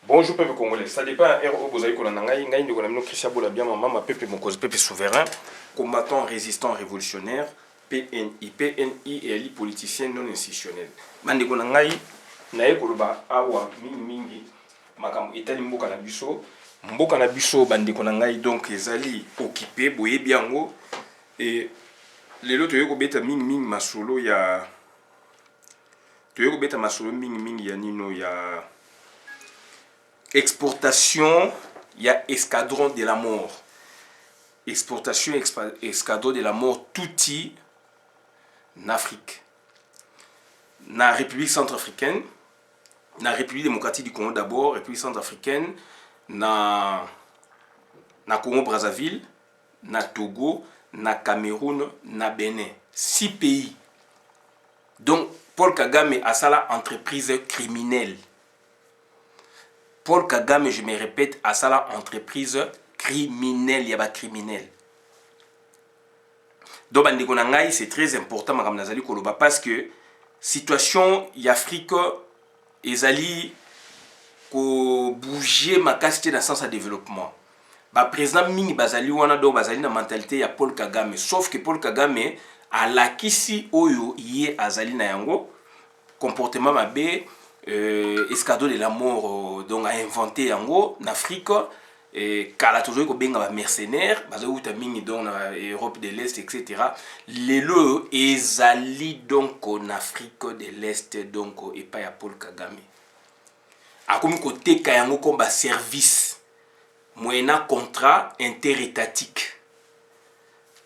Bonjour peuple congolais, ça dépend RO Bozaï Kolanangaï, Ngaï Ndogonamino Christian Boulabia, maman, peuple Mokoz, peuple souverain, combattant, résistant, révolutionnaire, PNI, PNI et ali politicien non institutionnel. Mandegonangaï, Nae Koloba, Awa, Mingi, Makam, Itali Mboka Nabiso, Mboka Nabiso, Bandegonangaï, donc, Ezali, occupé, Boye Biango, et les lots de Yoko Ming Masolo, il y a. Toyoko Beta Masolo Ming Yanino, il y a. Exportation, il y a escadron de la mort. Exportation, escadron de la mort, touti en Afrique. Dans la République centrafricaine, dans la République démocratique du Congo d'abord, République centrafricaine, dans Congo-Brazzaville, dans Togo, dans Cameroun, dans Bénin. 6 pays. Donc, Paul Kagame a ça la entreprise criminelle. Paul Kagame, je me répète, a ça la entreprise criminelle, il y a pas criminel. Donc, c'est très important, Madame Nazali Koloba, parce que situation y Afrique, ezali ko bouger ma capacité dans le sens de développement. Ba président Mingi Bazali wana do bazali na mentalité ya Paul Kagame, sauf que Paul Kagame a lakisi oyo yé azali na yango comportement mabe. Escadron de la mort donc a inventé yango en Afrique et kala toujours ko benga ba mercenaires bazo uta mingi donc na Europe de l'Est etc. Lelo ezali donc en Afrique de l'Est donc et pas ya Paul Kagame akomi ko teka yango comme ba service moyena contrat interétatique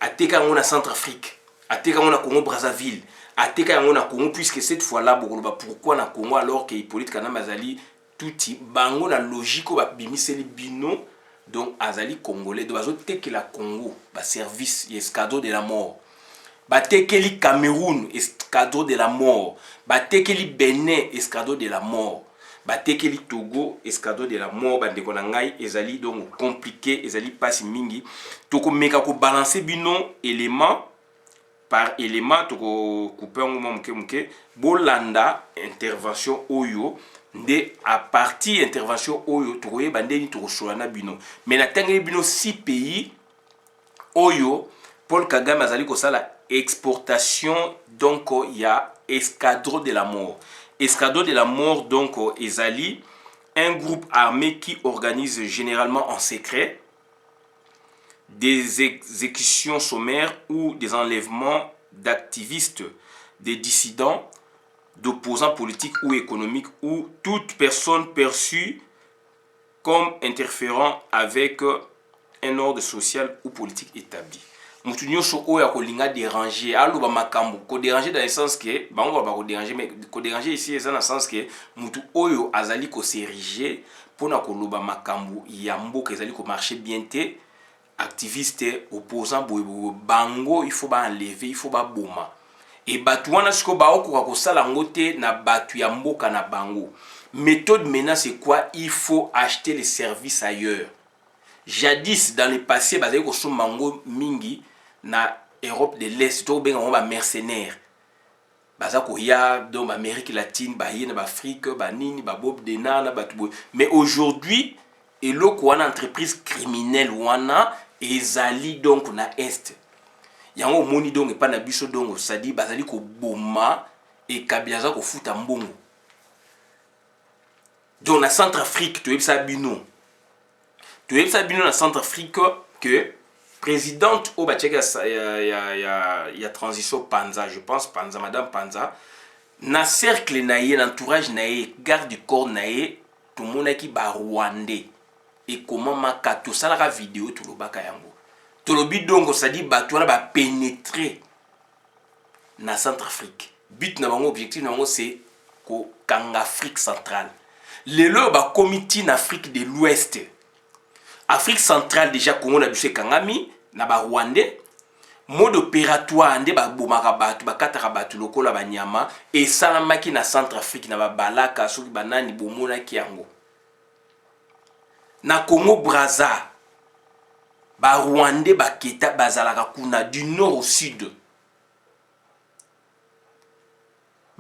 ateka yango na Centrafrique ateka yango na Congo Brazzaville ateka yango na Congo puisque cette fois là pourquoi na Congo alors que Hippolyte Kanama azali touti bango na logique ba bimiseli bino donc azali congolais donc bazo tekela Congo ba service escadron de la mort ba tekeli Cameroun escadron de la mort ba tekeli Bénin escadron de la mort ba tekeli Togo escadron de la mort bandeko na ngai ezali donc compliqué ezali passe mingi toko meka ko balancer bino élément par élément to couper un moment muke bolanda intervention oyo de à partir intervention oyo to koyeba ndeni to kosolana bino mais na tangeli bino 6 pays oyo Paul Kagame azali ko sala exportation donc il y a escadron de la mort. Escadron de la mort donc ezali un groupe armé qui organise généralement en secret des exécutions sommaires ou des enlèvements d'activistes, des dissidents, d'opposants politiques ou économiques ou toute personne perçue comme interférant avec un ordre social ou politique établi. Mutu nyonso oyo akolinga déranger aloba makambo ko déranger dans le sens que bango ba ko déranger mais ko déranger ici c'est dans le sens que mutu oyo azali ko s'ériger pona ko loba makambo ya mboka ezali ko marcher bien te activiste opposant bango il faut ba enlever il faut ba boma et batu wana siko ba okoka ko sala ngote na batu ya mboka na bango méthode maintenant c'est quoi il faut acheter les services ailleurs jadis dans le passé bazali ko somango mingi na Europe de l'Est to benga ba mercenaires bazako ya dans Amérique latine ba yena ba Afrique ba nini ba bob de nana batu mais aujourd'hui eloko wana entreprise criminelle wana ezali donc na est yango moni donc pas na biso donc sadi bazali ko boma et kabiaza ko futa mbongo donc na Centrafrique to yebisa bino na Centrafrique que présidente au bacheka ya transition Panza je pense Panza madame Panza na cercle na ye l'entourage na ye garde du corps na ye tout monde qui ba rwandais et comment makato ça la vidéo tout le baka yango tout le but donc ça dit ba toi ba pénétrer na Centrafrique but na bango objectif na bango c'est ko kanga Afrique centrale lelo ba comité na Afrique de l'Ouest Afrique centrale déjà Congo na biso kangami na ba rwandais mode opératoire nde ba bomaka batu ba kataka batu lokola ba nyama et salamaki na Centrafrique na ba balaka soki banani bomona ki yango na Congo Brazza ba rwandais ba keta bazalaka kuna du nord au sud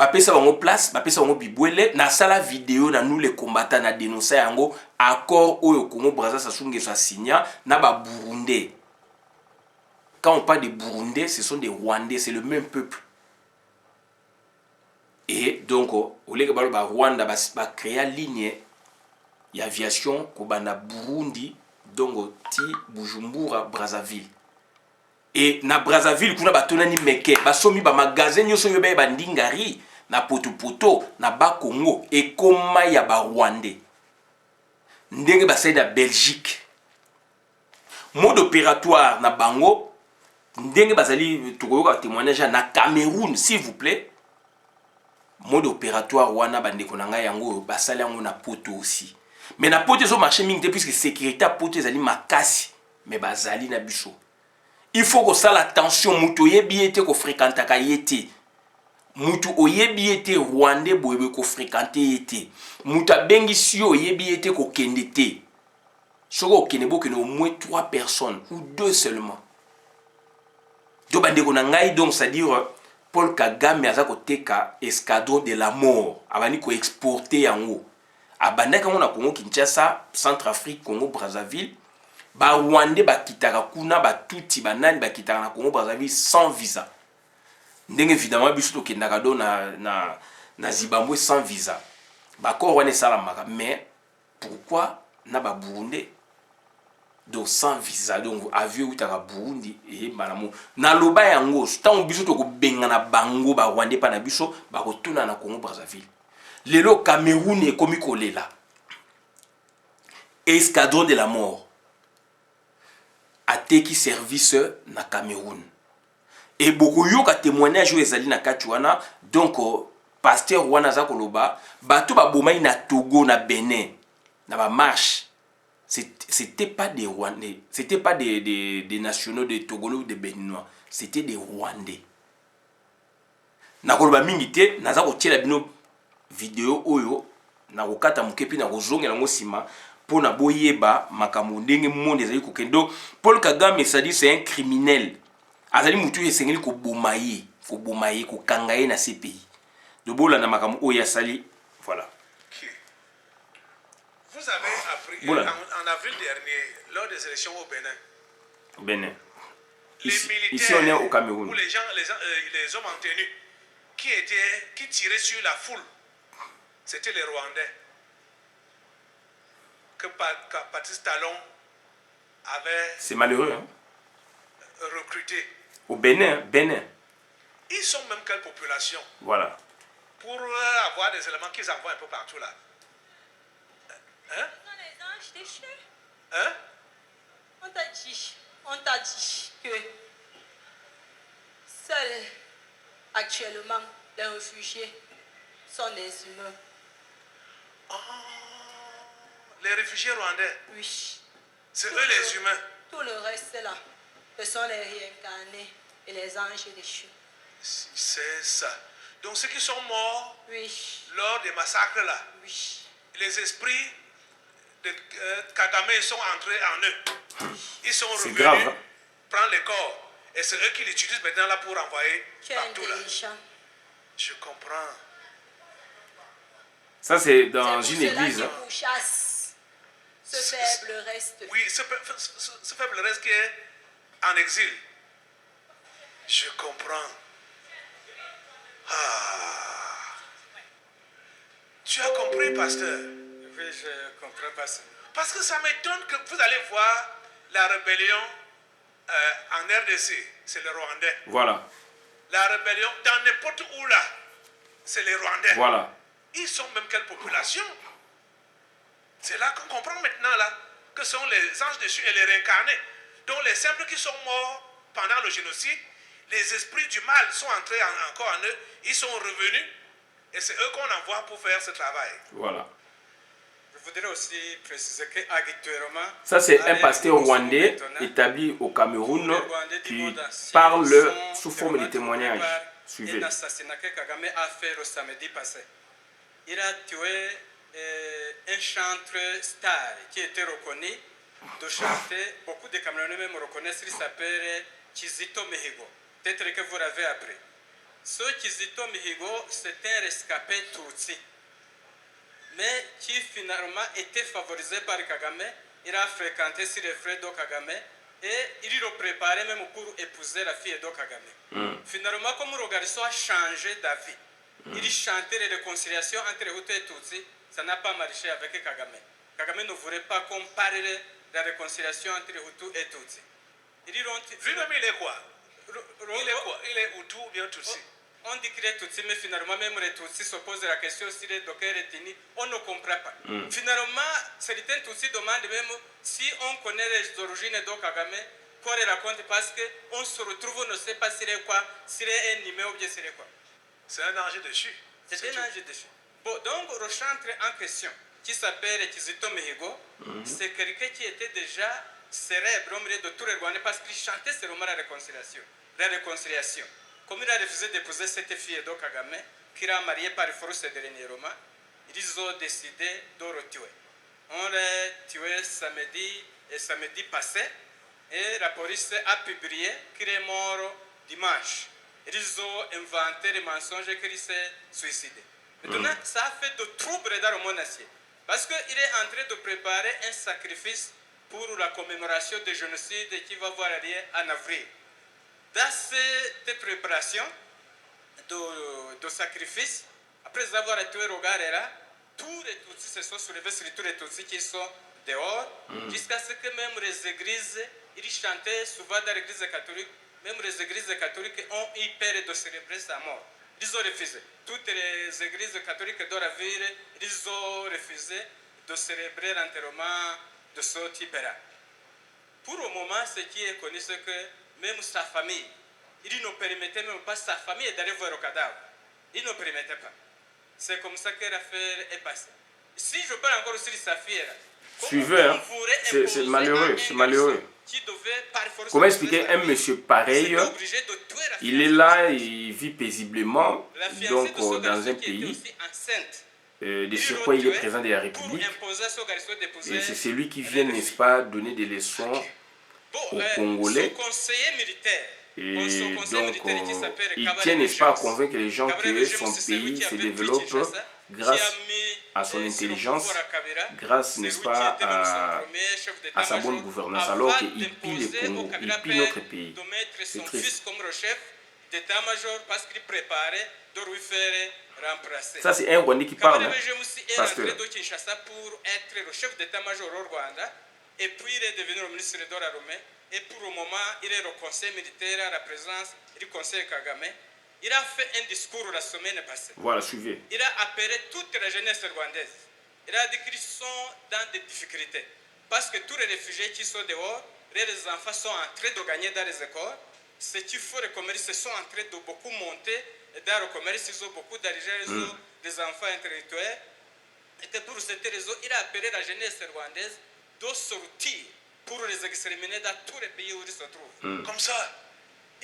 bapesa bango place, bapesa bango bibwele, na sala vidéo na nous les combattants na dénoncer yango accord oyo Congo Brazza Sassou Nguesso a signé na ba Burundais. Quand on parle de Burundais, ce sont des Rwandais, c'est le même peuple. Et donc au lieu que ba Rwanda ba créer ligne d'aviation ko bana Burundi donc ti Bujumbura Brazzaville. Et na Brazzaville kuna batonani meke basomi ba magasin nyoso yo ba ndingari na poto na ba Congo et koma ya ba Rwandais ndenge basai na Belgique mode opératoire na bango ndenge bazali tokoyoka témoignage na Cameroun s'il vous plaît mode opératoire wana bandeko na ngai yango basali yango na poto aussi mais na poto zo marché mingi puisque sécurité poto ezali makasi mais bazali na biso. Il faut que ça l'attention mutu oyebi ete ko fréquentaka yete mutu oyebi ete Rwandais boyebe ko fréquenter ete mutu abengisi yo oyebi ete ko kende te soko okende bokende au moins 3 personnes ou 2 seulement do bandeko na ngai donc c'est à dire Paul Kagame aza ko teka escadron de la mort abani ko exporter yango abandaka ngo na Congo Kinshasa Centrafrique Congo Brazzaville ba Rwandais ba kitaka kuna ba tuti banani ba kitaka na Congo Brazzaville sans visa ndenge évidemment biso to kendaka do na Zimbabwe sans visa ba ko wana salamaka mais pourquoi na ba Burundais donc sans visa donc avion utaka Burundi et malamu na loba yango tant biso to ko benga na bango ba Rwandais pa na biso ba ko tuna na Congo Brazzaville lelo Cameroun e komi kolela escadron de la mort ateki service na Cameroun et beaucoup yoka témoignage ezali na katuana donc pasteur wana za koloba bato ba bomai na Togo na Benin na ba marche c'était pas des Rwandais, c'était pas des nationaux de Togolais ou de Béninois, c'était des Rwandais. Na koloba mingi te naza ko tiela bino vidéo oyo na kokata mukepi na kozongela ngo sima pona boyeba makambo ndenge monde ezali kokendo. Paul Kagame c'est un criminel. Azali mutu esengeli ko bomaye, ko kangaye na CPI. De bola na makambo oyo asali, voilà. Vous avez appris en avril dernier, lors des élections au Bénin. Les militaires, ici on est au Cameroun. Où les hommes en tenue qui tiraient sur la foule, c'était les Rwandais. Que Patrice Talon avait c'est malheureux, hein? Recruté. Au Bénin. Ils sont même quelle population? Voilà. Pour avoir des éléments qu'ils envoient un peu partout là. Hein? Les anges déchus. Hein? On t'a dit que seuls actuellement les réfugiés sont des humains. Oh, les réfugiés rwandais? Oui. C'est eux les humains? Tout le reste là, ce sont les réincarnés et les anges déchus. C'est ça. Donc ceux qui sont morts oui. Lors des massacres là, oui. Les esprits de Kagame sont entrés en eux. Ils sont revenus grave, hein? Prendre les corps. Et c'est eux qui l'utilisent maintenant là pour envoyer tu partout là. Intelligent. Je comprends. Ça c'est dans c'est une église. Qui pourchasse ce faible reste. Oui, ce faible reste qui est en exil. Je comprends. Ah. Tu as compris, pasteur? Oui, je comprends, pasteur. Parce que ça m'étonne que vous allez voir la rébellion en RDC, c'est les Rwandais. Voilà. La rébellion dans n'importe où là, c'est les Rwandais. Voilà. Ils sont même quelle population? C'est là qu'on comprend maintenant là que sont les anges déchus et les réincarnés. Donc les simples qui sont morts pendant le génocide, les esprits du mal sont entrés encore en eux, ils sont revenus et c'est eux qu'on envoie pour faire ce travail. Voilà. Je voudrais aussi préciser qu'actuellement... Ça c'est un pasteur rwandais établi au Cameroun qui parle sous forme de témoignage. Suivez. L'assassinat que Kagame a fait le samedi passé. Il a tué un chanteur star qui était reconnu de chanter. Beaucoup de Camerounais même reconnaissent, il s'appelle Kizito Mehigo. Peut-être que vous l'avez appris. Ce Kizito Mihigo, c'est un rescapé Tutsi, mais qui finalement était favorisé par Kagame. Il a fréquenté sur les frères de Kagame et il le préparait même pour épouser la fille de Kagame. Finalement, comme le garçon a changé d'avis, il chantait les réconciliations entre Hutu et Tutsi, ça n'a pas marché avec Kagame. Kagame ne voulait pas qu'on parle de la réconciliation entre Hutu et Tutsi. Lui-même, il est quoi? Il est quoi? Il est Hutu ou bien Tutsi? On dit qu'il est Tutsi, mais finalement, même les Tutsis se posent la question si les dockers est ethnique, on ne comprend pas. Finalement, certains Tutsis demandent même si on connaît les origines de Kagame, qu'on les raconte parce qu'on se retrouve, on ne sait pas s'il est quoi, s'il est un numéro ou bien s'il est quoi. C'est un ange déchu. C'est un ange déchu. Bon, donc, le chantre en question, qui s'appelle Kizito Mihigo, c'est quelqu'un qui était déjà célèbre au milieu de tous les Rwandais parce qu'il chantait seulement la réconciliation. La réconciliation. Comme il a refusé d'épouser cette fille de Kagame, qu'il a mariée par force dernièrement, ils ont décidé de le tuer. On l'a tué samedi passé et la police a publié qu'il est mort dimanche. Ils ont inventé les mensonges qu'il s'est suicidé. Maintenant, ça a fait de troubles dans le monde entier. Parce qu'il est en train de préparer un sacrifice pour la commémoration du génocide qui va avoir lieu en avril. Dans cette préparation de sacrifice, après avoir tué Rogarera, tous les Tutsis se sont soulevés sur tous les Tutsis qui sont dehors, jusqu'à ce que même les églises, ils chantaient souvent dans l'église catholique, même les églises catholiques ont eu peur de célébrer sa mort. Ils ont refusé. Toutes les églises catholiques de la ville, ils ont refusé de célébrer l'enterrement de ce type-là. Pour le moment, ce qui est connu, c'est que même sa famille, il ne permettait même pas sa famille d'aller voir le cadavre. Il ne permettait pas. C'est comme ça que l'affaire est passée. Si je parle encore sur sa fille, suivez, hein. C'est malheureux, c'est malheureux. Comment expliquer un monsieur pareil, il est là, il vit paisiblement, donc dans un pays, de sur quoi il est président de la République, et c'est celui qui vient, n'est-ce pas, donner des leçons aux Congolais. Et donc, il tient, n'est-ce pas, à convaincre les gens que son pays se développe grâce à son intelligence, grâce, n'est-ce pas, à sa bonne gouvernance, alors qu'il pille le Congo, il pille notre pays. C'est triste. Ça, c'est un Rwandais qui parle, hein, pasteur. Pour être le chef d'état-major au Rwanda, et puis il est devenu le ministre de l'armée. Et pour le moment, il est au conseil militaire à la présence du conseil Kagame. Il a fait un discours la semaine passée. Voilà, suivez. Il a appelé toute la jeunesse rwandaise. Il a dit qu'ils sont dans des difficultés. Parce que tous les réfugiés qui sont dehors, les enfants sont en train de gagner dans les écoles. Ceux qui font le commerce sont en train de beaucoup monter dans le commerce. Ils ont beaucoup d'argent, ils ont des enfants intellectuels. Et que pour cette raison, il a appelé la jeunesse rwandaise de sortir pour les exterminer dans tous les pays où ils se trouvent. Comme ça.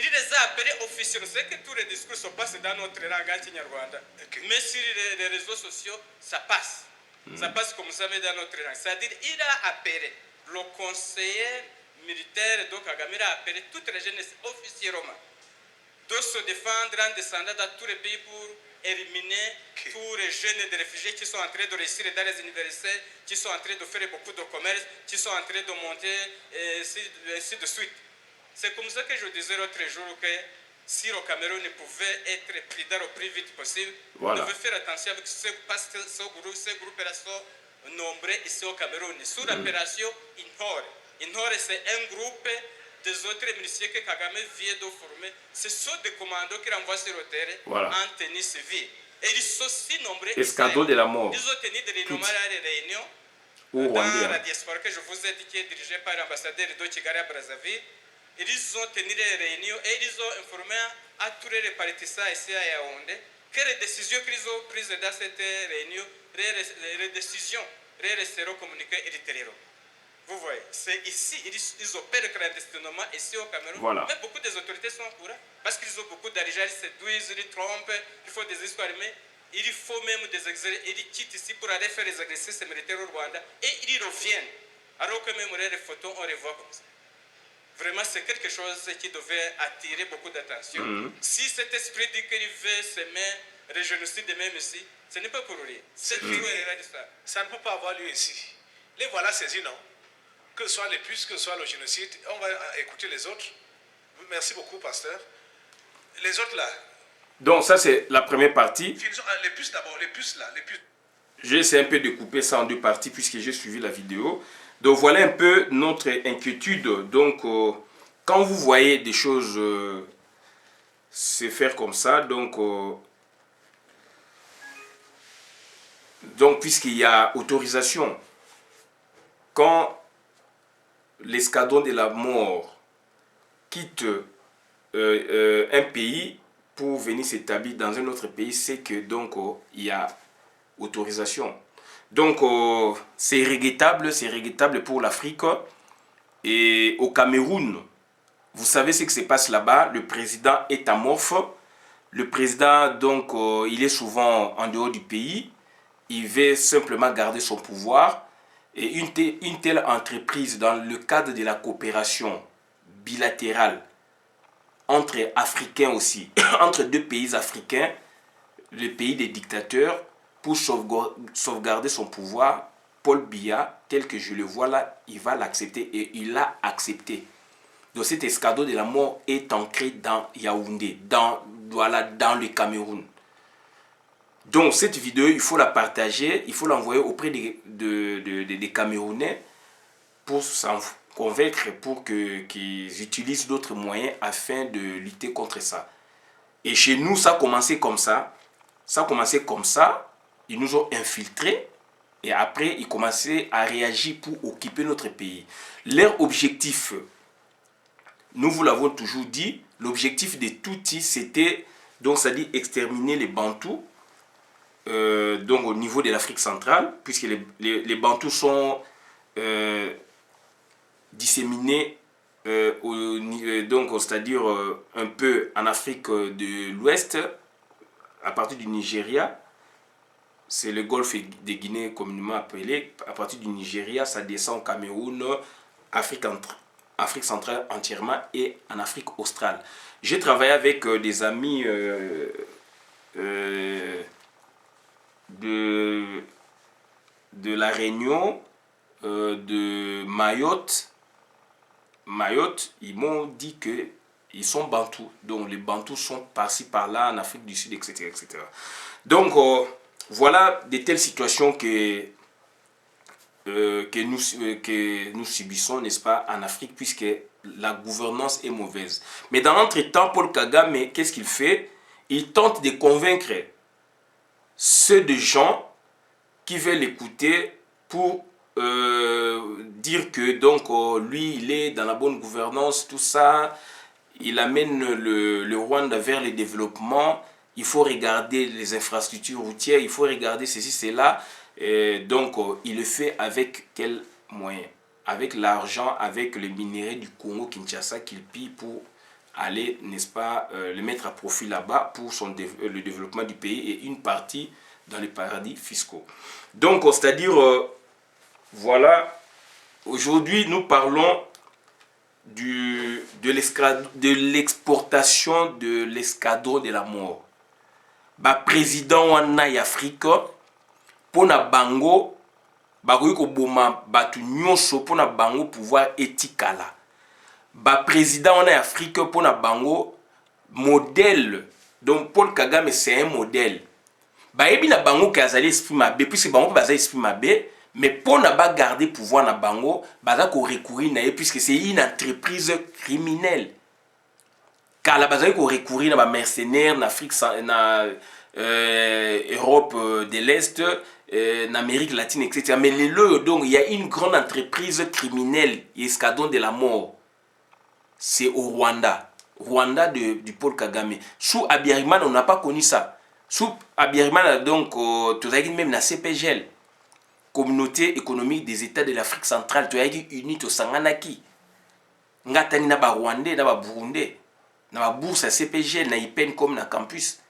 Il les a appelés officiellement. C'est que tous les discours se passent dans notre langue anti-Nyarwanda. Mais sur les réseaux sociaux, ça passe. Ça passe comme ça, mais dans notre langue. C'est-à-dire, il a appelé le conseiller militaire de Kagame, il a appelé toute la jeunesse officiellement de se défendre en descendant dans tous les pays pour éliminer tous les jeunes de réfugiés qui sont en train de réussir dans les universités, qui sont en train de faire beaucoup de commerce, qui sont en train de monter, et ainsi de suite. C'est comme ça que je disais l'autre jour que si le Cameroun pouvait être pris dans le plus vite possible, on devait faire attention avec parce que ces groupes-là sont nombreux ici au Cameroun. Sous l'opération Inhore. Inhore, c'est un groupe des autres miliciens que Kagame vient de former. Ce sont des commandos qui renvoient sur le terrain en tenue civile. Et ils sont si nombreux. Escadron de la mort. Ils ont tenu des réunions dans la diaspora que je vous ai dit qui est dirigée par l'ambassadeur de Kigali à Brazzaville. Ils ont tenu des réunions et ils ont informé à tous les partisans ici à Yaoundé que les décisions qu'ils ont prises dans cette réunion, les décisions resteront communiquées ultérieurement. Vous voyez, c'est ici, ils opèrent clandestinement ici au Cameroun. Mais beaucoup des autorités sont au courant parce qu'ils ont beaucoup d'argent, ils séduisent, ils trompent, il faut des histoires, mais il faut même des exercices, ils quittent ici pour aller faire des exercices militaires au Rwanda et ils reviennent. Alors que même les photos, on les voit comme ça. vraiment c'est quelque chose qui devait attirer beaucoup d'attention. Si cet esprit dit qu'il veut s'aimer le génocide même ici, ce n'est pas pour rien. C'est lui qui a dit ça. Ça ne peut pas avoir lieu ici. Les voilà saisis, non? Que ce soit les puces, que ce soit le génocide. On va écouter les autres. Merci beaucoup, pasteur. Les autres là. Donc ça c'est la première partie. Les puces d'abord, les puces là, les puces. J'ai essayé un peu de couper ça en deux parties puisque j'ai suivi la vidéo. Donc voilà un peu notre inquiétude. Donc quand vous voyez des choses se faire comme ça, donc puisqu'il y a autorisation, quand l'escadron de la mort quitte un pays pour venir s'établir dans un autre pays, c'est que donc il y a autorisation. Donc c'est regrettable pour l'Afrique. Et au Cameroun, vous savez ce qui se passe là-bas. Le président est amorphe. Le président, donc, il est souvent en dehors du pays. Il veut simplement garder son pouvoir. Et une telle entreprise, dans le cadre de la coopération bilatérale entre Africains aussi, entre deux pays africains, le pays des dictateurs, pour sauvegarder son pouvoir, Paul Biya, tel que je le vois là, il va l'accepter et il l'a accepté. Donc cet escadron de la mort est ancré dans Yaoundé, dans le Cameroun. Donc cette vidéo, il faut la partager, il faut l'envoyer auprès des Camerounais pour s'en convaincre, pour qu'ils utilisent d'autres moyens afin de lutter contre ça. Et chez nous, ça a commencé comme ça. Ils nous ont infiltrés et après, ils commençaient à réagir pour occuper notre pays. Leur objectif, nous vous l'avons toujours dit, l'objectif des Tutsis, c'était, donc ça dit exterminer les Bantous, donc au niveau de l'Afrique centrale, puisque les Bantous sont disséminés, donc c'est-à-dire un peu en Afrique de l'Ouest, à partir du Nigeria. C'est le golfe de Guinée communément appelé. À partir du Nigeria, ça descend au Cameroun, Afrique centrale entièrement et en Afrique australe. J'ai travaillé avec des amis de la Réunion, de Mayotte. Ils m'ont dit qu'ils sont bantous. Donc les bantous sont par-ci par-là en Afrique du Sud, etc. etc. Donc voilà de telles situations que nous subissons, n'est-ce pas, en Afrique, puisque la gouvernance est mauvaise. Mais dans l'entretemps, Paul Kagame, qu'est-ce qu'il fait? Il tente de convaincre ceux de gens qui veulent l'écouter pour dire que donc lui, il est dans la bonne gouvernance, tout ça. Il amène le Rwanda vers le développement. Il faut regarder les infrastructures routières, il faut regarder ceci, cela. Donc, il le fait avec quels moyens? Avec l'argent, avec les minéraux du Congo, Kinshasa, qu'il pille pour aller, n'est-ce pas, le mettre à profit là-bas pour le développement du pays et une partie dans les paradis fiscaux. Donc, c'est-à-dire, voilà, aujourd'hui, nous parlons de l'exportation de l'escadron de la mort. Président wana ya Afrique pona bango bakoki koboma batu nyonso pona bango pouvoir etikala. Président wana ya Afrique pona bango modèle. Donc Paul Kagame c'est un modèle. Yebi na bango ki azali esprit mabe puisque bango bazali esprit mabe, mais pona garder pouvoir na bango baza ko recourir na ye puisque c'est une entreprise criminelle. Car la base qu'on recourir à mercenaires en Afrique, en Europe de l'Est, en Amérique latine, etc. Mais donc il y a une grande entreprise criminelle, escadron de la mort. C'est au Rwanda. Rwanda du Paul Kagame. Sous Abiyarimana, on n'a pas connu ça. Sous Abiyarimana, donc, tu as même la CPGL, Communauté économique des États de l'Afrique centrale, tu as dit unis au Sanganaki. Ngatani na ba Rwandais, na ba Burundais. Na ba bourse à CPG na IPN comme na campus.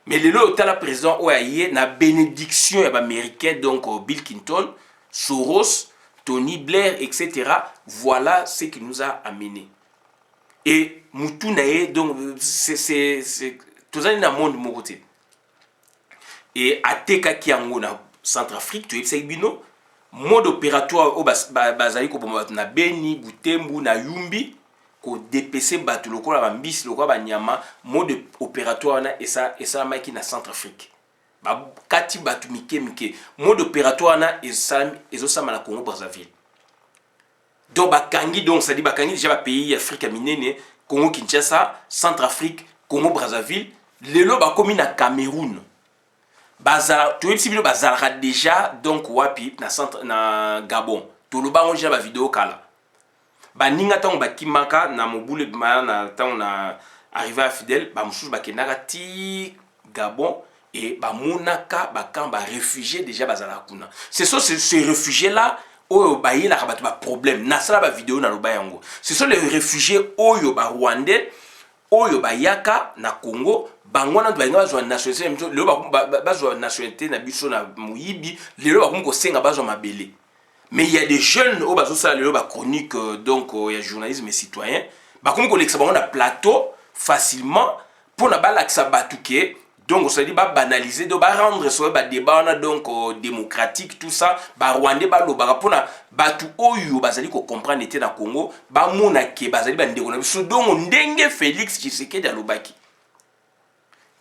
Mais le lot la président OAIE na bénédiction américain donc Bill Clinton, Soros, Tony Blair, etc. Voilà ce qui nous a amené. et mutu na ye donc c'est tozali na monde moko te et atekaki yango na Centrafrique toyebisaki bino mode opératoire o bazali koboma bato na Beni, Butembo na Yumbi ko dépese bato lokola bambisi lokola banyama mode opératoire na esalamaki na Centrafrique bakati bato mike mode opératoire na ezosama na Congo Brazzaville. Donc bakangi donc ça dit bakangi déjà ba pays Afrique minene Congo Kinshasa, Centrafrique, Congo Brazzaville, lelo bakomi na Cameroun. Bazala tu sais bino bazala déjà donc wapi na centre na Gabon. To lo bango déjà ba vidéo kala. Ba ninga tango bakimaka na mobule na tango na arrivé à Fidèle, ba mususu bakenaka ti Gabon et ba monaka bakamba réfugiés déjà bazala kuna. C'est ça ces réfugiés là oyo bayela ka bato ba problème na sala ba vidéo na loba yango. Ce sont les réfugiés oyo ba rwandais oyo bayaka na Congo bangona balinga bazwa nationalité lelo bazwa nationalité na biso na muyibi lelo bakomi ko senga bazwa mabele. Mais il y a des jeunes au bazo sala lelo ba chronique donc il y a journalisme citoyen bakomi ko lekisa bango na plateau facilement pour na balakisa batuke. Donc, on se dit, banaliser, de rendre ce débat donc démocratique, tout ça, Rwandais, batu oyo bazali ko comprendre était na Congo, mona ke bazali ndeko so donc ndenge Félix Tshisekedi alobaki.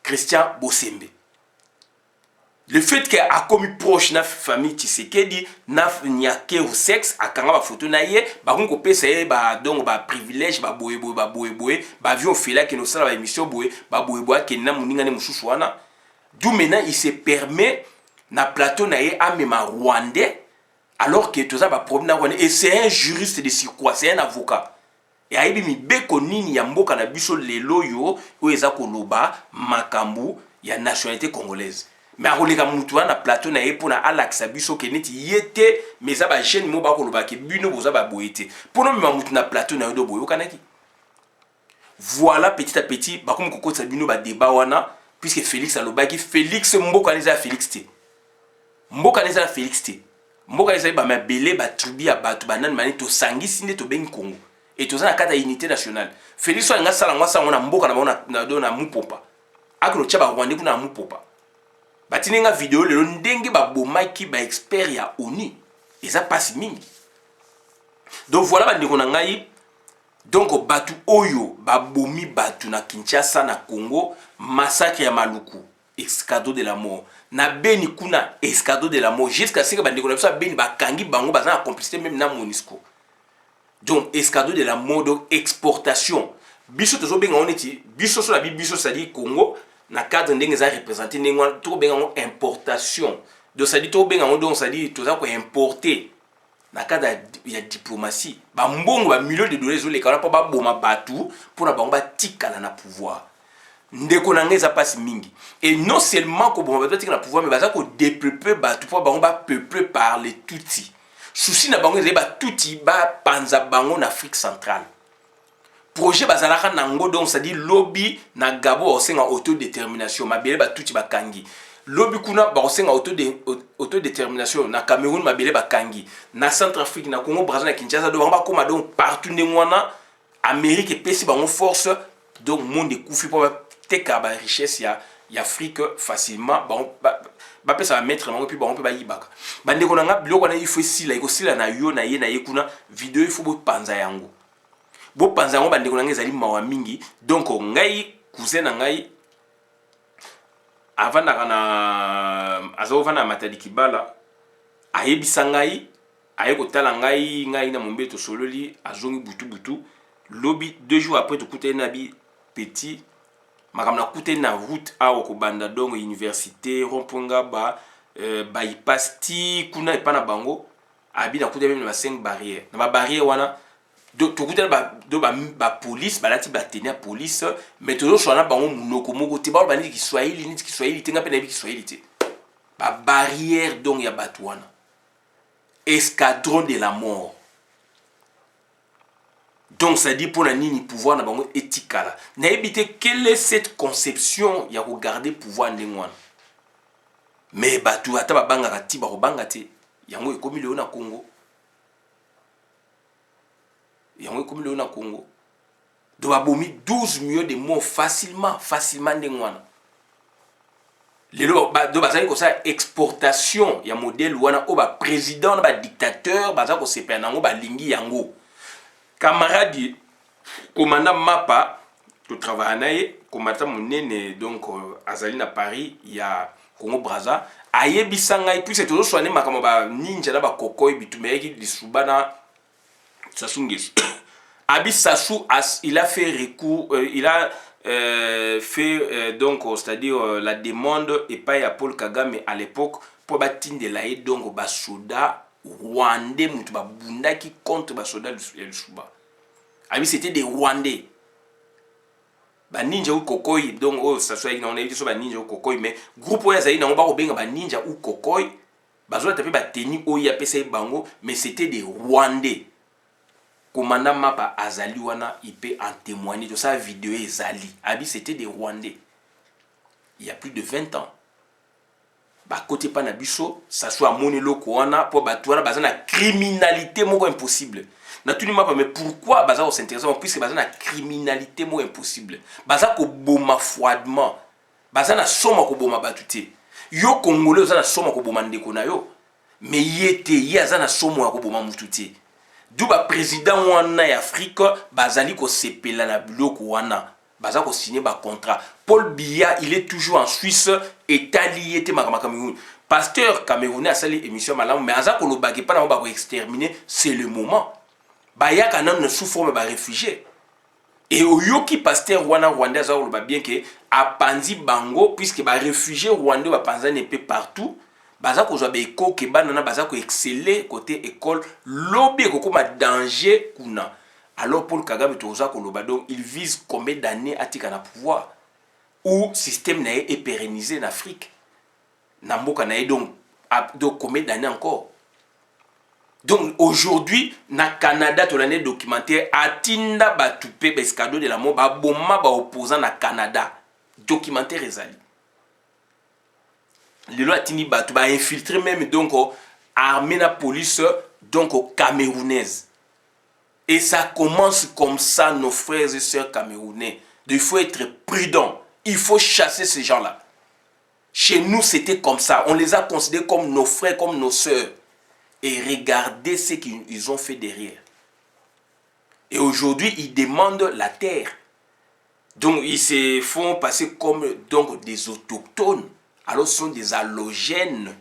Christian Bosembe. Le fait qu'il a commis proche na famille Tshisekedi na nyake au sexe akanga ba photo na ye ba ko pesa ye ba donc ba privilège ba boye ba vion fela que nous sala ba émission boye que na muninga ne mususu wana d'où maintenant il se permet na plateau na ye amema rwandais alors que tout ça ba problème na rwandais et c'est un juriste de surcroît, c'est un avocat et aibi mi beko nini ya mboka na biso lelo yo o eza ko loba makambu ya nationalité congolaise. Mais akoleka mutu na plateau na ye pona alakisa biso ke neti yete mais aba jeune mo ba koloba ke bino boza ba boyete pona mema mutu na plateau na yo do boyo kanaki. Voilà petit à petit ba comme kokotsa bino ba débat wana puisque Félix alobaki Félix mboka neza Félix te. Mboka neza Félix te. Mboka neza ba mabele ba tribu ya batu banane mani to sangisi nde to bengi Congo et to za na kata unité nationale. Félix nga sala ngwa sa ngona mboka na bona na do na mupopa. Akino tcha ba Rwanda kuna mupopa. Batinenga vidéo lelo ndenge ba bomaki ba expert ya ONU eza pasi mingi. Donc voilà ba ndeko na ngai donc batu oyo ba bomi batu na Kinshasa na Congo massacre ya Maluku escadron de la mort na Beni kuna escadron de la mort jusqu'à ce que ba ndeko na biso Beni ba kangi bango baza na complicité même na MONUSCO. Donc escadron de la mort donc exportation biso tozo benga oneti biso so la biso ça dit Congo na cadre ndenge za représenter ndenge to benga importation donc ça dit to benga donc ça dit to za ko importer na cadre ya diplomatie ba mbongo ba millions de dollars zo lekala pa ba boma batu pour na bango ba tikala na pouvoir ndeko na ngeza passe mingi et non seulement ko boma batu tikala na pouvoir mais ba za ko dépeupler batu pour bango ba peupler par les Tutsi souci na bango ze ba Tutsi ba panza bango na Afrique centrale. Projet bazalaka nango donc ça dit lobby na Gabo osenga autodétermination mabele ba tuti bakangi lobby kuna ba osenga autodétermination na Cameroun mabele bakangi na Centrafrique na Congo Brazzaville na Kinshasa donc ba koma donc partout ndengwana Amérique pesi bango force donc monde kufi pour teka ba richesse ya Afrique facilement ba pesa ba mettre bango puis bango pe ba yibaka bande ko nga biloko na il faut sila iko sila na yo na ye kuna vidéo il faut bo panza yango bo panza ngo bandeko nange zali mawa mingi donc ngai cousin na ngai avant na azo vana matadi kibala ayebisa ngai ayeko tala ngai na mombeto sololi azongi butu lobby 2 jours après to kutena na bi petit makamna kutena na route awo ko banda donc université romponga ba ipasti kuna ipana bango abi na kutena même na 5 barrières na ba barrière wana donc tout ba police balati ba tenir police mais toujours sur na bango munoko moko te ba bandi ki Kiswahili tenga pe na bi Kiswahili te ba barrière donc ya batwana escadron de la mort donc ça dit pour la nini pouvoir na bango etikala na ebité quelle est cette conception ya regarder pouvoir ndengwana mais batu ata ba banga kati ba robanga te yango ekomi leo na Congo yango comme le na Congo Donc, abomi 12 millions de morts facilement ndengwana. Lelo do bazali ko sa exportation ya modèle wana o ba président ba dictateur baza ko sepena nango ba lingi yango. Camarade commandant Mapa to travaille naye komata munene donc azali na Paris ya Congo Brazza ayebisanga et puis c'est toujours soigné makamo ba ninja na ba kokoy bitumeki lisubana Sassou Abi Sassou il a fait recours il a fait donc c'est-à-dire la demande et pas à Paul Kagame à l'époque pour battre de la donc basoda rwandais mutu babunda qui contre basoda Lushuba. Abi c'était des rwandais. Ba ninja ou kokoy donc oh ça soit on a dit sur ba ninja ou kokoy mais groupe oya zaï na ba ko benga ba ninja ou kokoy bazola tapé ba teni oya pesa bango mais c'était des rwandais. Commandant Mapa Azali wana il peut en témoigner de sa vidéo Ezali. Abi c'était des Rwandais. Il y a plus de 20 ans. Ba côté Panabiso, ça soit monelo wana pour batouana bazana criminalité moko impossible. Naturellement pas mais pourquoi baza on s'intéresse puisque bazana criminalité moko impossible. Baza ko boma froidement. Bazana soma ko boma batute. Yo congolais bazana soma ko boma ndeko na yo. Mais yete yazana soma ko boma mutute. D'où le président wana en Afrique bazali ko sepela na biloko wana baza ko signer ba contrat. Paul Biya il est toujours en Suisse état lié te makama Cameroun. Pasteur camerounais a sali émission malamu mais aza ko lobaki pa na ba ko exterminer c'est le moment. Ba ya kana ne souffre ba réfugié. Et oyoki pasteur wana rwandais aza ko bien que apanzi bango puisque ba réfugié rwandais ba panza ne peu partout. Baza ko zwa beko ke banana baza ko exceller côté école lobby ko koma danger kuna. Alors Paul Kagame toza ko loba donc il vise combien d'années à tika na pouvoir ou système na est pérennisé en Afrique. Na mboka na donc combien d'années encore. Donc aujourd'hui na Canada to l'année documentaire atinda batupe beskado de la mort ba bomma ba opposant na Canada. Documentaire ezali. Les lois tini batu ba infiltrer même donc armée la police donc camerounaise. Et ça commence comme ça nos frères et sœurs camerounais. Il faut être prudent. Il faut chasser ces gens-là. Chez nous c'était comme ça. On les a considérés comme nos frères, comme nos sœurs. Et regardez ce qu'ils ont fait derrière. Et aujourd'hui ils demandent la terre. Donc ils se font passer comme donc des autochtones. Alors ce sont des allogènes.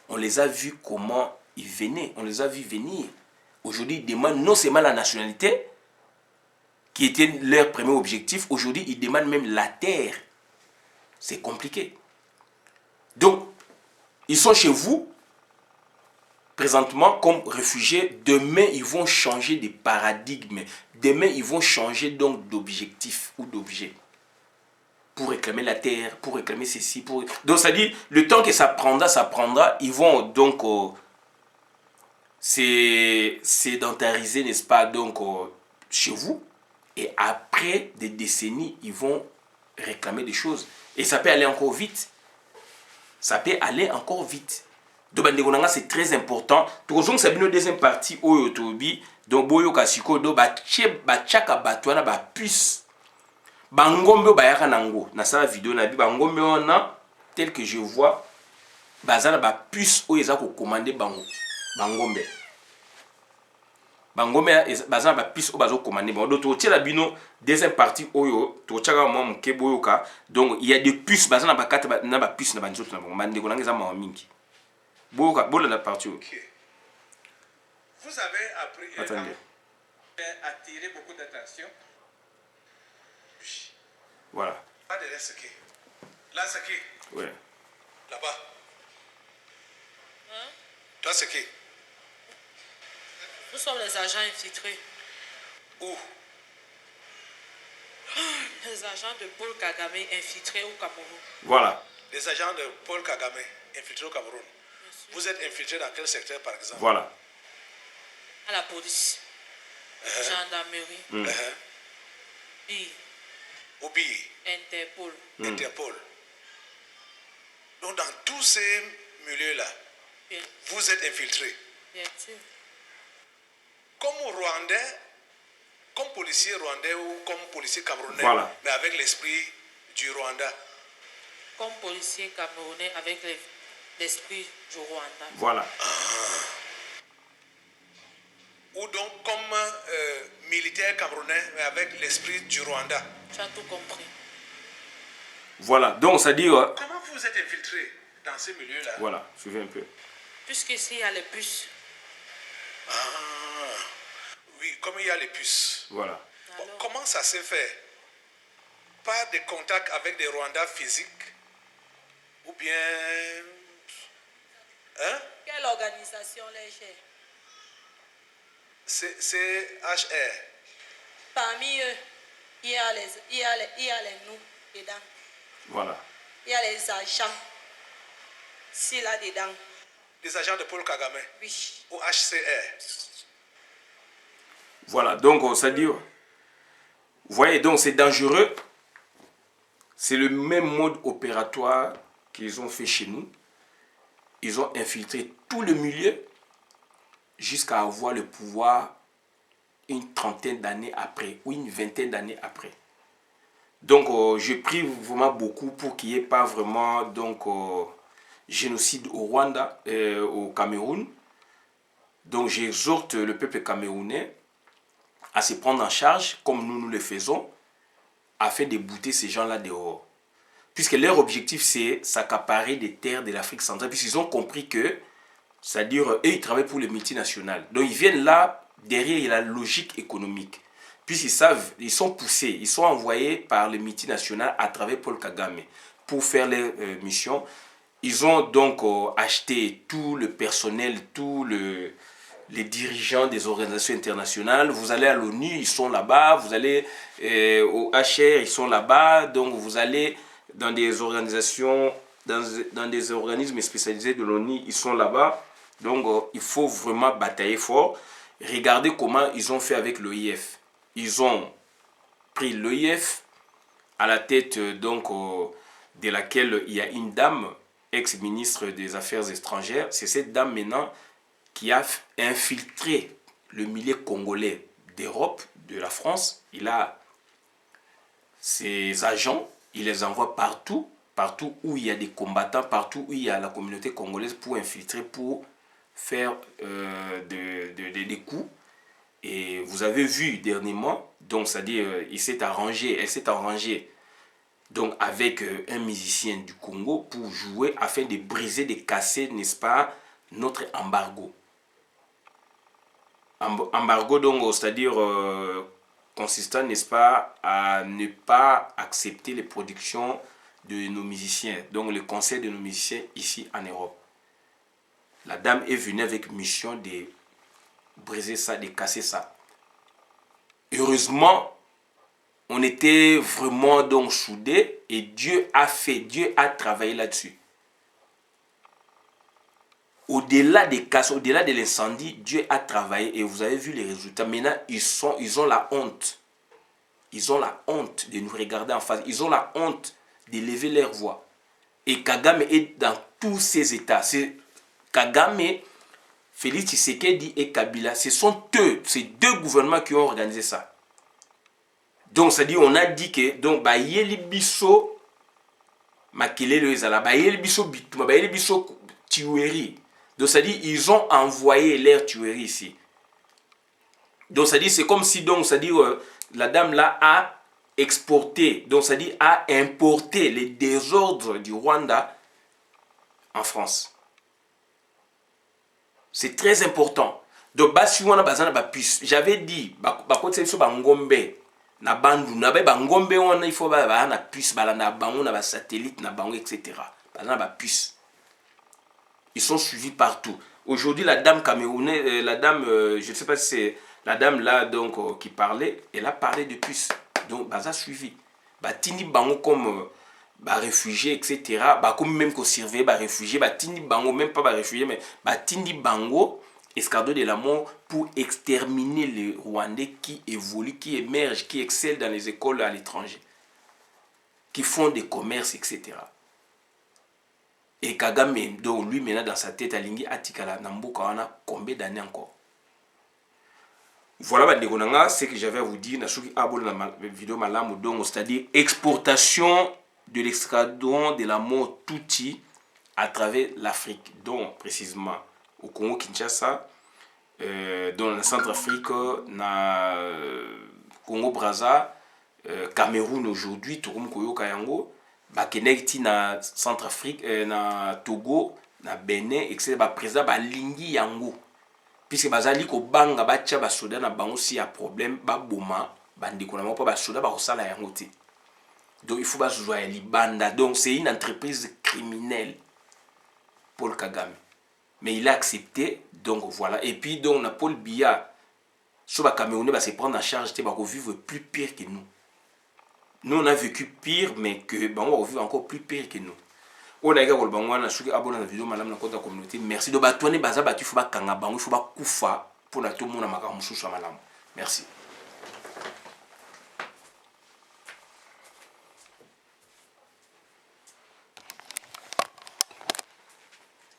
On les a vus comment ils venaient. On les a vus venir. Aujourd'hui, ils demandent non seulement la nationalité, qui était leur premier objectif. Aujourd'hui, ils demandent même la terre. C'est compliqué. Donc, ils sont chez vous, présentement, comme réfugiés. Demain, ils vont changer de paradigme. Demain, ils vont changer donc d'objectif ou d'objet. Pour réclamer la terre, pour réclamer ceci. Donc, c'est-à-dire, le temps que ça prendra, ils vont donc sédentariser, n'est-ce pas, donc chez vous. Et après des décennies, ils vont réclamer des choses. Et ça peut aller encore vite. Ça peut aller encore vite. Donc, c'est très important. Donc, c'est une deuxième partie, donc, boyo kasiko, donc, bachaka batwana, puce. Bangombe bayaka nango na sa vidéo na bi bangombe ona tel que je vois bazana ba puce o eza ko commander bango bangombe bazana ba puce o bazo commander bango donc to la bino deuxième partie oyo to tchaka mo mke boyoka donc il y a des puces bazana ba kata na ba puce na banzoto na bango mande ko nangeza ma mingi boyoka bola la partie. Okay. Vous avez appris attirer beaucoup d'attention. Voilà. Là, c'est qui? Là, c'est qui? Oui. Là-bas. Hein? Toi, c'est qui? Nous sommes les agents infiltrés. Où? Les agents de Paul Kagame infiltrés au Cameroun. Voilà. Les agents de Paul Kagame infiltrés au Cameroun. Vous êtes infiltrés dans quel secteur, par exemple? Voilà. À la police. Gendarmerie. Obi. Interpol. Interpol. Donc dans tous ces milieux-là, vous êtes infiltrés. Bien sûr. Comme comme policier rwandais ou comme policier camerounais, Voilà. mais avec l'esprit du Rwanda. Comme policier camerounais avec l'esprit du Rwanda. Voilà. Ou donc comme militaire camerounais, mais avec l'esprit du Rwanda. Tu as tout compris. Voilà. Donc, c'est-à-dire... Comment vous êtes infiltré dans ces milieux-là? Voilà, suivez un peu. Puisqu'ici, il y a les puces. Ah, oui, comme il y a les puces. Voilà. Bon, comment ça s'est fait? Pas de contact avec des Rwandais physiques? Ou bien... Hein? Quelle organisation les chers? C'est HR. Parmi eux, il y a les nous dedans. Voilà. Il y a les agents. C'est là-dedans. Des agents de Paul Kagame. Oui. Ou HCR. Voilà. Donc, c'est-à-dire... Vous voyez, donc c'est dangereux. C'est le même mode opératoire qu'ils ont fait chez nous. Ils ont infiltré tout le milieu jusqu'à avoir le pouvoir une trentaine d'années après ou une vingtaine d'années après. Donc, je prie vraiment beaucoup pour qu'il n'y ait pas vraiment donc, génocide au Rwanda, au Cameroun. Donc, j'exhorte le peuple camerounais à se prendre en charge, comme nous le faisons, afin de bouter ces gens-là dehors. Puisque leur objectif, c'est s'accaparer des terres de l'Afrique centrale, puisqu'ils ont compris que, c'est-à-dire, eux, ils travaillent pour les multinationales. Donc, ils viennent là, derrière la logique économique. Puisqu'ils savent, ils sont poussés, ils sont envoyés par les multinationales à travers Paul Kagame pour faire leur mission. Ils ont donc acheté tout le personnel, les dirigeants des organisations internationales. Vous allez à l'ONU, ils sont là-bas. Vous allez au HR, ils sont là-bas. Donc, vous allez dans des organisations, dans des organismes spécialisés de l'ONU, ils sont là-bas. Donc, il faut vraiment batailler fort. Regardez comment ils ont fait avec l'OIF. Ils ont pris l'OIF à la tête donc, de laquelle il y a une dame, ex-ministre des Affaires étrangères. C'est cette dame maintenant qui a infiltré le milieu congolais d'Europe, de la France. Il a ses agents, il les envoie partout où il y a des combattants, partout où il y a la communauté congolaise pour infiltrer, pour faire des coups. Et vous avez vu dernièrement, donc c'est-à-dire elle s'est arrangée donc avec un musicien du Congo pour jouer afin de briser, de casser, n'est-ce pas, notre embargo. Embargo donc, c'est-à-dire consistant, n'est-ce pas, à ne pas accepter les productions de nos musiciens, donc le concert de nos musiciens ici en Europe. La dame est venue avec mission de briser ça, de casser ça. Heureusement, on était vraiment donc soudés et Dieu a travaillé là-dessus. Au-delà des casses, au-delà de l'incendie, Dieu a travaillé et vous avez vu les résultats. Maintenant, ils ont la honte. Ils ont la honte de nous regarder en face. Ils ont la honte de lever leur voix. Et Kagame est dans tous ces états. C'est Kagame, Félix Tshisekedi et Kabila, ce sont eux, ces deux gouvernements qui ont organisé ça. Donc, c'est-à-dire, on a dit que, donc, Bayeli Bisso, Makelele Ezala, Bayeli Bisso Bituma, Bayeli Bisso Tueri. Donc, c'est-à-dire, ils ont envoyé leur tuerie ici. Donc, c'est-à-dire, c'est comme si, donc, c'est-à-dire, la dame là a exporté, donc, c'est-à-dire, a importé les désordres du Rwanda en France. C'est très important. Donc, si on a besoin de puce, j'avais dit, na bandu na ba ngombe on il faut ba na puce ba na bango na ba satellite na bango etc. Ba na puce. Ils sont suivis partout. Aujourd'hui la dame camerounaise, la dame je ne sais pas si c'est la dame là donc qui parlait, elle a parlé de puce. Donc ba ça suivi. Ba tini bango comme ba réfugiés etc. Ba comme même qu'on surveille ba réfugiés, ba tini bango même pas ba réfugiés mais ba tini bango escadron de la mort pour exterminer les Rwandais qui évoluent, qui émergent, qui excellent dans les écoles à l'étranger, qui font des commerces, etc. Et Kagame, donc lui maintenant dans sa tête, Alingi Atikala, Nambuka, on a combien d'années encore? Voilà ce que j'avais à vous dire dans la vidéo malamu donc, c'est-à-dire exportation de l'escadron de la mort Tutsi à travers l'Afrique, donc précisément au Congo Kinshasa, dans le Centrafrique, na Congo Brazza, Cameroun aujourd'hui, Togo Koyo Kayango, Bakenekti na Centrafrique, na Togo, na Benin, etc. Ba président ba lingi yango. Puisque bazali ko banga bacha ba soda na bango si y a problème ba boma bandiko na pas ba soda ba osala yango te. Donc il faut pas jouer libanda. Donc c'est une entreprise criminelle Paul Kagame. Mais il a accepté, donc voilà. Et puis donc na Paul Biya sur ba Camerounais va se prendre en charge te ba vivre plus pire que nous. Nous on a vécu pire mais que ba on va vivre encore plus pire que nous. On a également abonné à la vidéo madame la communauté. Merci de batouane baza batu faut ba kanga bango faut ba kufa pour la tout le monde à ma merci.